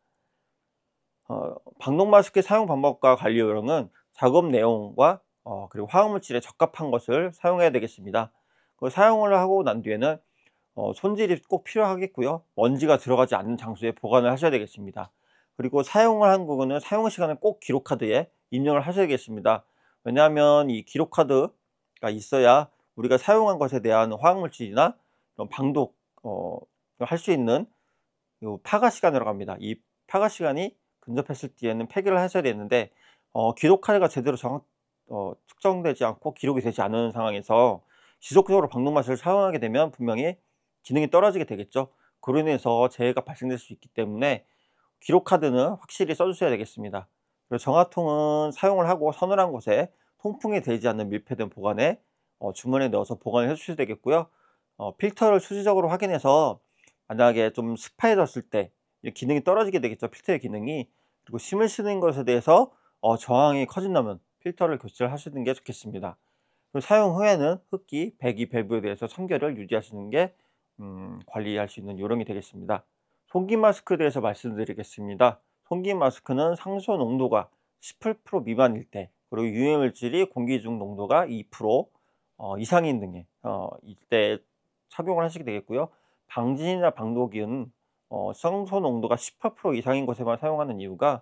방독 마스크의 사용 방법과 관리 요령은 작업 내용과 그리고 화학물질에 적합한 것을 사용해야 되겠습니다. 사용을 하고 난 뒤에는 손질이 꼭 필요하겠고요. 먼지가 들어가지 않는 장소에 보관을 하셔야 되겠습니다. 그리고 사용을 한 부분은 사용 시간을 꼭 기록 카드에 입력을 하셔야겠습니다. 왜냐하면 이 기록 카드가 있어야 우리가 사용한 것에 대한 화학물질이나 방독 할 수 있는 파가 시간이라고 합니다. 이 파가 시간이 근접했을 때에는 폐기를 하셔야 되는데 기록 카드가 제대로 측정되지 않고 기록이 되지 않은 상황에서 지속적으로 방독 마스크를 사용하게 되면 분명히 기능이 떨어지게 되겠죠. 그로 인해서 재해가 발생될 수 있기 때문에 기록 카드는 확실히 써주셔야 되겠습니다. 그리고 정화통은 사용을 하고 서늘한 곳에 통풍이 되지 않는 밀폐된 보관에 주머니에 넣어서 보관을 해주셔야 되겠고요. 필터를 수시적으로 확인해서 만약에 좀 습해졌을 때 기능이 떨어지게 되겠죠. 필터의 기능이. 그리고 심을 쓰는 것에 대해서 저항이 커진다면 필터를 교체를 하시는 게 좋겠습니다. 그리고 사용 후에는 흡기, 배기, 밸브에 대해서 청결을 유지하시는 게 관리할 수 있는 요령이 되겠습니다. 손기 마스크에 대해서 말씀드리겠습니다. 손기 마스크는 상소 농도가 18% 미만일 때, 그리고 유해 물질이 공기 중 농도가 2%, 이상인 등의 이때 착용을 하시게 되겠고요. 방진이나 방독은 성소 농도가 18% 이상인 곳에만 사용하는 이유가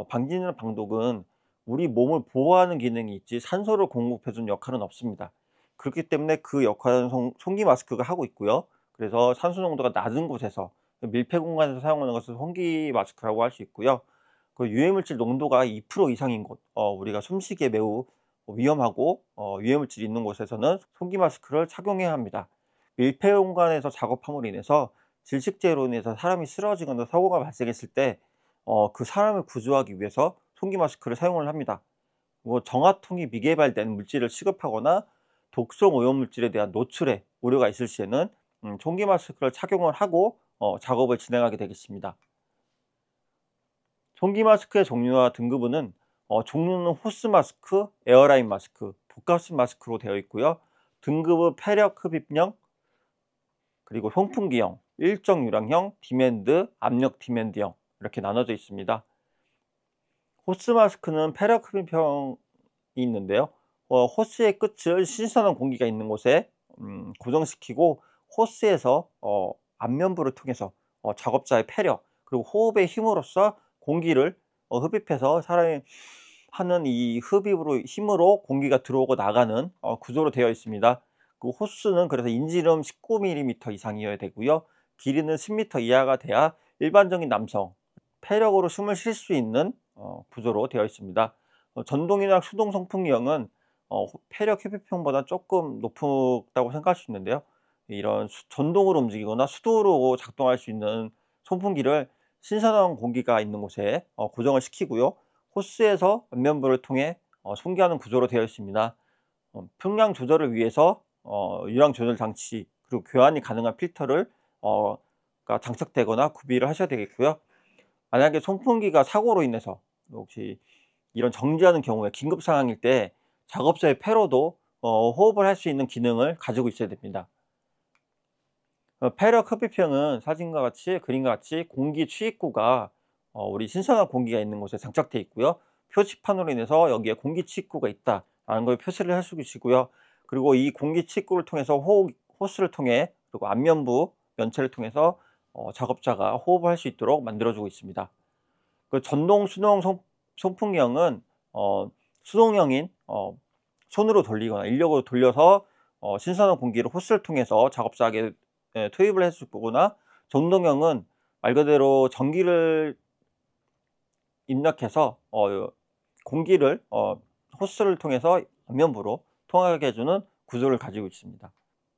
방진이나 방독은 우리 몸을 보호하는 기능이 있지 산소를 공급해 주는 역할은 없습니다. 그렇기 때문에 그 역할은 송기 마스크가 하고 있고요. 그래서 산소 농도가 낮은 곳에서 밀폐 공간에서 사용하는 것을 송기 마스크라고 할 수 있고요. 그 유해물질 농도가 2% 이상인 곳, 우리가 숨쉬기에 매우 위험하고 유해물질이 있는 곳에서는 송기 마스크를 착용해야 합니다. 밀폐 공간에서 작업함으로 인해서 질식제로 인해서 사람이 쓰러지거나 사고가 발생했을 때 그 사람을 구조하기 위해서 송기 마스크를 사용을 합니다. 정화통이 미개발된 물질을 취급하거나 독성 오염물질에 대한 노출에 우려가 있을 시에는 송기 마스크를 착용을 하고 작업을 진행하게 되겠습니다. 송기 마스크의 종류와 등급은 종류는 호스 마스크, 에어라인 마스크, 복합식 마스크로 되어 있고요. 등급은 폐력 흡입형, 그리고 송풍기형, 일정 유량형, 디맨드, 압력 디맨드형 이렇게 나눠져 있습니다. 호스 마스크는 폐력 흡입형이 있는데요. 호스의 끝을 신선한 공기가 있는 곳에 고정시키고 호스에서 안면부를 통해서 작업자의 폐력 그리고 호흡의 힘으로써 공기를 흡입해서 사람이 하는 이 흡입으로 힘으로 공기가 들어오고 나가는 구조로 되어 있습니다. 그 호스는 그래서 인지름 19mm 이상이어야 되고요. 길이는 10m 이하가 돼야 일반적인 남성 폐력으로 숨을 쉴 수 있는 구조로 되어 있습니다. 전동이나 수동 송풍기형은 폐력 흡입형보다 조금 높다고 생각할 수 있는데요. 이런 전동으로 움직이거나 수동으로 작동할 수 있는 송풍기를 신선한 공기가 있는 곳에 고정을 시키고요. 호스에서 안면부를 통해 송기하는 구조로 되어 있습니다. 풍량 조절을 위해서 유량 조절 장치 그리고 교환이 가능한 필터를 장착되거나 구비를 하셔야 되겠고요. 만약에 송풍기가 사고로 인해서 혹시 이런 정지하는 경우에 긴급 상황일 때 작업자의 폐로도 호흡을 할 수 있는 기능을 가지고 있어야 됩니다. 폐력 흡입형은 사진과 같이 그림과 같이 공기 취입구가 우리 신선한 공기가 있는 곳에 장착되어 있고요. 표지판으로 인해서 여기에 공기 취입구가 있다라는 걸 표시를 할 수 있고요. 그리고 이 공기 취입구를 통해서 호스를 통해 그리고 안면부 연체를 통해서 작업자가 호흡을 할 수 있도록 만들어주고 있습니다. 그 전동 수동 송풍기형은 수동형인 손으로 돌리거나 인력으로 돌려서 신선한 공기를 호스를 통해서 작업자에게 투입을 해줄 거거나 전동형은 말 그대로 전기를 입력해서 공기를 호스를 통해서 안면부로 통하게 해주는 구조를 가지고 있습니다.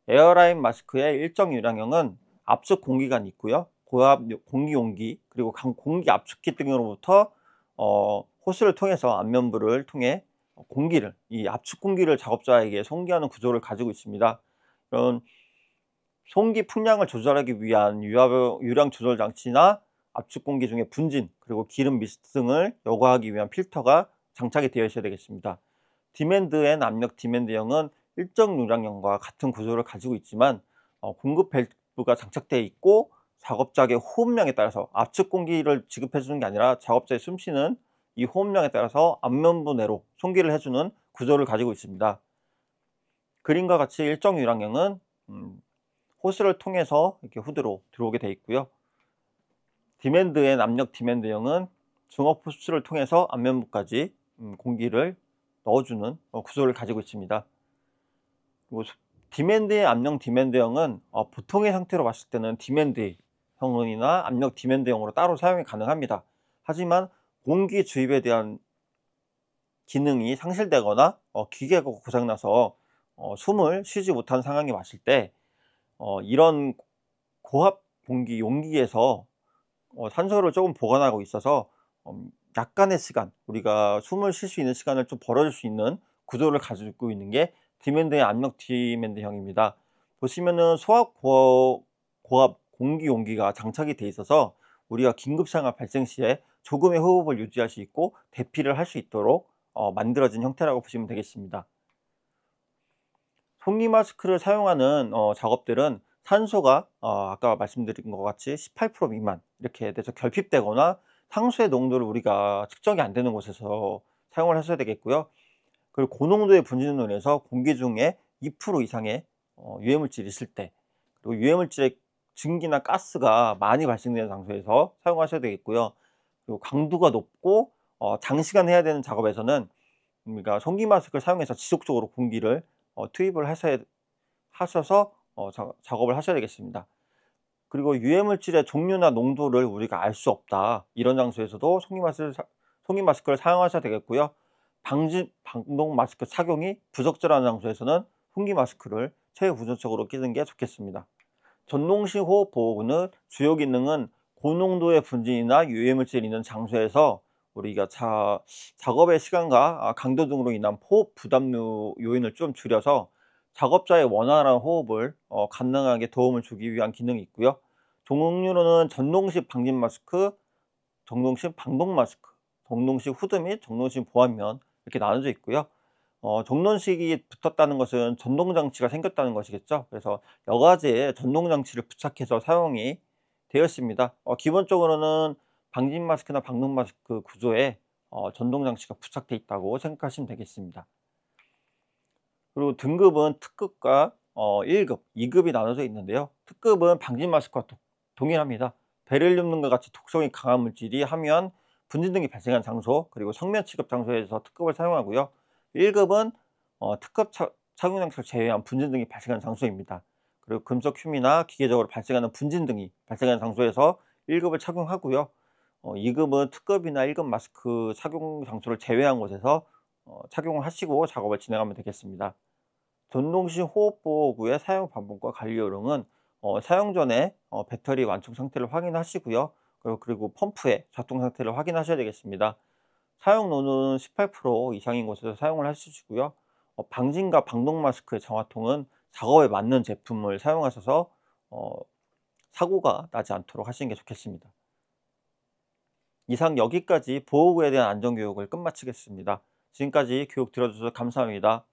에어라인 마스크의 일정 유량형은 압축 공기관이 있고요. 고압 공기 용기 그리고 공기 압축기 등으로부터 호스를 통해서 안면부를 통해 공기를 이 압축 공기를 작업자에게 송기하는 구조를 가지고 있습니다. 이런 송기 풍량을 조절하기 위한 유량 조절 장치나 압축 공기 중에 분진 그리고 기름 미스트 등을 여과하기 위한 필터가 장착이 되어 있어야 되겠습니다. 디맨드 앤 압력 디맨드형은 일정 유량형과 같은 구조를 가지고 있지만 공급 밸브가 장착되어 있고 작업자의 호흡량에 따라서 압축 공기를 지급해 주는 게 아니라 작업자의 숨쉬는 이 호흡량에 따라서 안면부 내로 송기를 해주는 구조를 가지고 있습니다. 그림과 같이 일정 유량형은 호스를 통해서 이렇게 후드로 들어오게 되어 있고요. 디맨드 앤 압력 디맨드형은 중업 호스를 통해서 안면부까지 공기를 넣어주는 구조를 가지고 있습니다. 그리고 디맨드의 압력 디맨드형은 보통의 상태로 봤을 때는 디맨드형이나 압력 디맨드형으로 따로 사용이 가능합니다. 하지만 공기 주입에 대한 기능이 상실되거나 기계가 고장나서 숨을 쉬지 못하는 상황이 왔을 때 이런 고압 공기 용기에서 산소를 조금 보관하고 있어서 약간의 시간, 우리가 숨을 쉴 수 있는 시간을 좀 벌어줄 수 있는 구조를 가지고 있는 게 디맨드의 압력 디맨드형입니다. 보시면은 소압 고압 공기 용기가 장착이 돼 있어서 우리가 긴급 상황 발생 시에 조금의 호흡을 유지할 수 있고 대피를 할 수 있도록 만들어진 형태라고 보시면 되겠습니다. 송기 마스크를 사용하는 작업들은 산소가 아까 말씀드린 것 같이 18% 미만 이렇게 돼서 결핍되거나 상수의 농도를 우리가 측정이 안 되는 곳에서 사용을 하셔야 되겠고요. 그리고 고농도의 분진으로 인해서 공기 중에 2% 이상의 유해물질이 있을 때, 그리고 유해물질의 증기나 가스가 많이 발생되는 장소에서 사용하셔야 되겠고요. 그리고 강도가 높고 장시간 해야 되는 작업에서는 그러니까 송기 마스크를 사용해서 지속적으로 공기를 투입을 하셔서 작업을 하셔야 되겠습니다. 그리고 유해물질의 종류나 농도를 우리가 알 수 없다, 이런 장소에서도 송기 마스크를 사용하셔야 되겠고요. 방독 마스크 착용이 부적절한 장소에서는 송기 마스크를 최우선적으로 끼는 게 좋겠습니다. 전동식 호흡 보호구는 주요 기능은 고농도의 분진이나 유해물질이 있는 장소에서 우리가 작업의 시간과 강도 등으로 인한 호흡 부담 요인을 좀 줄여서 작업자의 원활한 호흡을 가능하게 도움을 주기 위한 기능이 있고요. 종류로는 전동식 방진 마스크, 전동식 방독 마스크, 전동식 후드 및 전동식 보안면, 이렇게 나눠져 있고요. 전동식이 붙었다는 것은 전동장치가 생겼다는 것이겠죠. 그래서 여과제에 전동장치를 부착해서 사용이 되었습니다. 기본적으로는 방진 마스크나 방독 마스크 구조에 전동장치가 부착되어 있다고 생각하시면 되겠습니다. 그리고 등급은 특급과 1급, 2급이 나눠져 있는데요. 특급은 방진 마스크와 동일합니다. 베릴륨 등과 같이 독성이 강한 물질이 하면 분진 등이 발생한 장소, 그리고 성면 취급 장소에서 특급을 사용하고요. 1급은 특급 착용 장치를 제외한 분진 등이 발생한 장소입니다. 그리고 금속 흉이나 기계적으로 발생하는 분진 등이 발생하는 장소에서 1급을 착용하고요. 2급은 특급이나 1급 마스크 착용 장소를 제외한 곳에서 착용을 하시고 작업을 진행하면 되겠습니다. 전동식 호흡보호구의 사용 방법과 관리 요령은 사용 전에 배터리 완충 상태를 확인하시고요. 그리고 펌프의 작동 상태를 확인하셔야 되겠습니다. 사용 노는 18% 이상인 곳에서 사용을 하시고요. 방진과 방독 마스크의 정화통은 작업에 맞는 제품을 사용하셔서 사고가 나지 않도록 하시는 게 좋겠습니다. 이상 여기까지 보호구에 대한 안전교육을 끝마치겠습니다. 지금까지 교육 들어주셔서 감사합니다.